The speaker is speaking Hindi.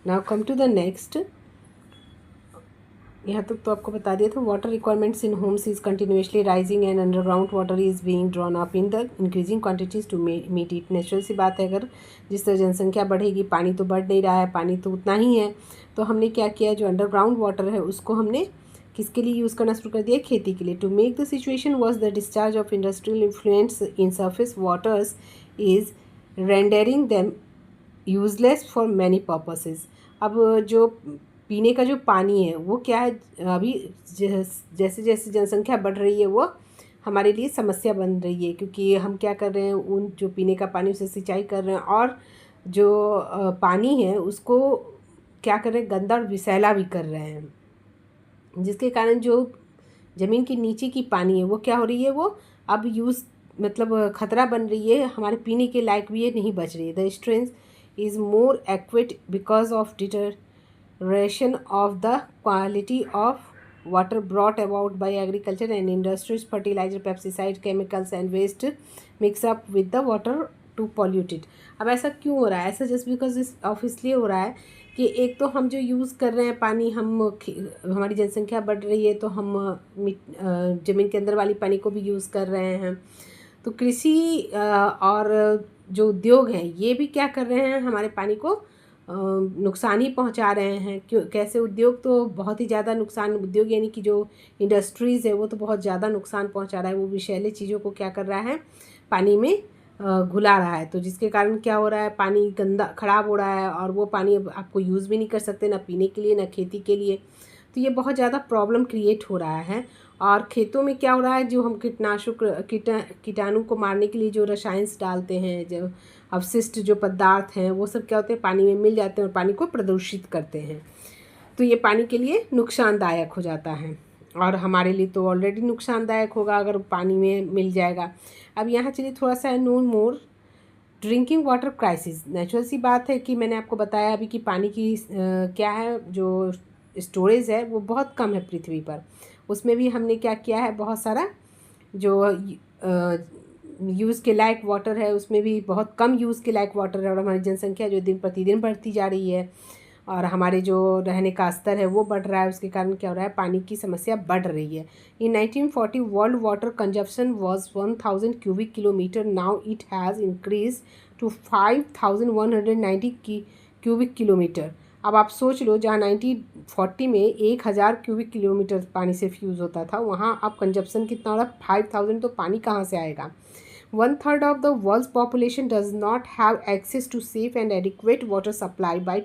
Now come to the next. यहाँ तक तो आपको बता दिया था। Water requirements in homes is continuously rising and underground water is being drawn up in the increasing quantities to meet it. Natural सी बात है, अगर जिस तरह जनसंख्या बढ़ेगी पानी तो बढ़ नहीं रहा है, पानी तो उतना ही है। तो हमने क्या किया, जो अंडरग्राउंड वाटर है उसको हमने किसके लिए यूज़ करना शुरू कर दिया, खेती के लिए। To make the situation worse, the discharge of industrial influence in surface waters is rendering them useless for many purposes. अब जो पीने का जो पानी है वो क्या है, अभी जैसे जैसे जनसंख्या बढ़ रही है वो हमारे लिए समस्या बन रही है, क्योंकि हम क्या कर रहे हैं, उन जो पीने का पानी उसे सिंचाई कर रहे हैं, और जो पानी है उसको क्या कर रहे हैं, गंदा और विषैला भी कर रहे हैं, जिसके कारण जो ज़मीन के नीचे की पानी है वो क्या हो रही है, वो अब यूज़ मतलब ख़तरा बन रही है, हमारे पीने के लायक भी ये नहीं बच रही है। The strength is more acute because of deterioration of the quality of water brought about by agriculture and industries, fertilizer, pesticide, chemicals and waste mix up with the water to pollute it। अब ऐसा क्यों हो रहा है, ऐसा जस्ट बिकॉज इसलिए हो रहा है कि एक तो हम जो यूज़ कर रहे हैं पानी, हमारी जनसंख्या बढ़ रही है तो हम ज़मीन के अंदर वाली पानी को भी यूज़ कर रहे हैं। तो कृषि और जो उद्योग हैं ये भी क्या कर रहे हैं, हमारे पानी को नुकसान ही पहुंचा रहे हैं। क्यों, कैसे? उद्योग तो बहुत ही ज़्यादा नुकसान, उद्योग यानी कि जो इंडस्ट्रीज़ है वो तो बहुत ज़्यादा नुकसान पहुंचा रहा है। वो विषैले चीज़ों को क्या कर रहा है, पानी में घुला रहा है, तो जिसके कारण क्या हो रहा है, पानी गंदा ख़राब हो रहा है, और वो पानी अब आपको यूज़ भी नहीं कर सकते, ना पीने के लिए ना खेती के लिए। तो ये बहुत ज़्यादा प्रॉब्लम क्रिएट हो रहा है। और खेतों में क्या हो रहा है, जो हम कीटाणु को मारने के लिए जो रसायन डालते हैं, जो अवशिष्ट जो पदार्थ हैं वो सब क्या होते हैं, पानी में मिल जाते हैं और पानी को प्रदूषित करते हैं। तो ये पानी के लिए नुकसानदायक हो जाता है, और हमारे लिए तो ऑलरेडी नुकसानदायक होगा अगर पानी में मिल जाएगा। अब यहाँ चलिए थोड़ा सा नो मोर ड्रिंकिंग वाटर क्राइसिस। नेचुरल सी बात है कि मैंने आपको बताया अभी कि पानी की क्या है, जो स्टोरेज है वो बहुत कम है पृथ्वी पर। उसमें भी हमने क्या किया है, बहुत सारा जो यूज़ के लायक वाटर है उसमें भी बहुत कम यूज़ के लायक वाटर है, और हमारी जनसंख्या जो दिन प्रतिदिन बढ़ती जा रही है और हमारे जो रहने का स्तर है वो बढ़ रहा है, उसके कारण क्या हो रहा है, पानी की समस्या बढ़ रही है। In 1940 world water consumption was 1000 cubic kilometre, now it has increase to 5190 cubic kilometre. अब आप सोच लो, जहाँ 1940 में 1000 क्यूबिक किलोमीटर पानी सिर्फ यूज़ होता था, वहाँ अब कंजप्शन कितना हो रहा है, 5000। तो पानी कहाँ से आएगा? 1/3 of the world's population does not have access to safe and adequate water supply by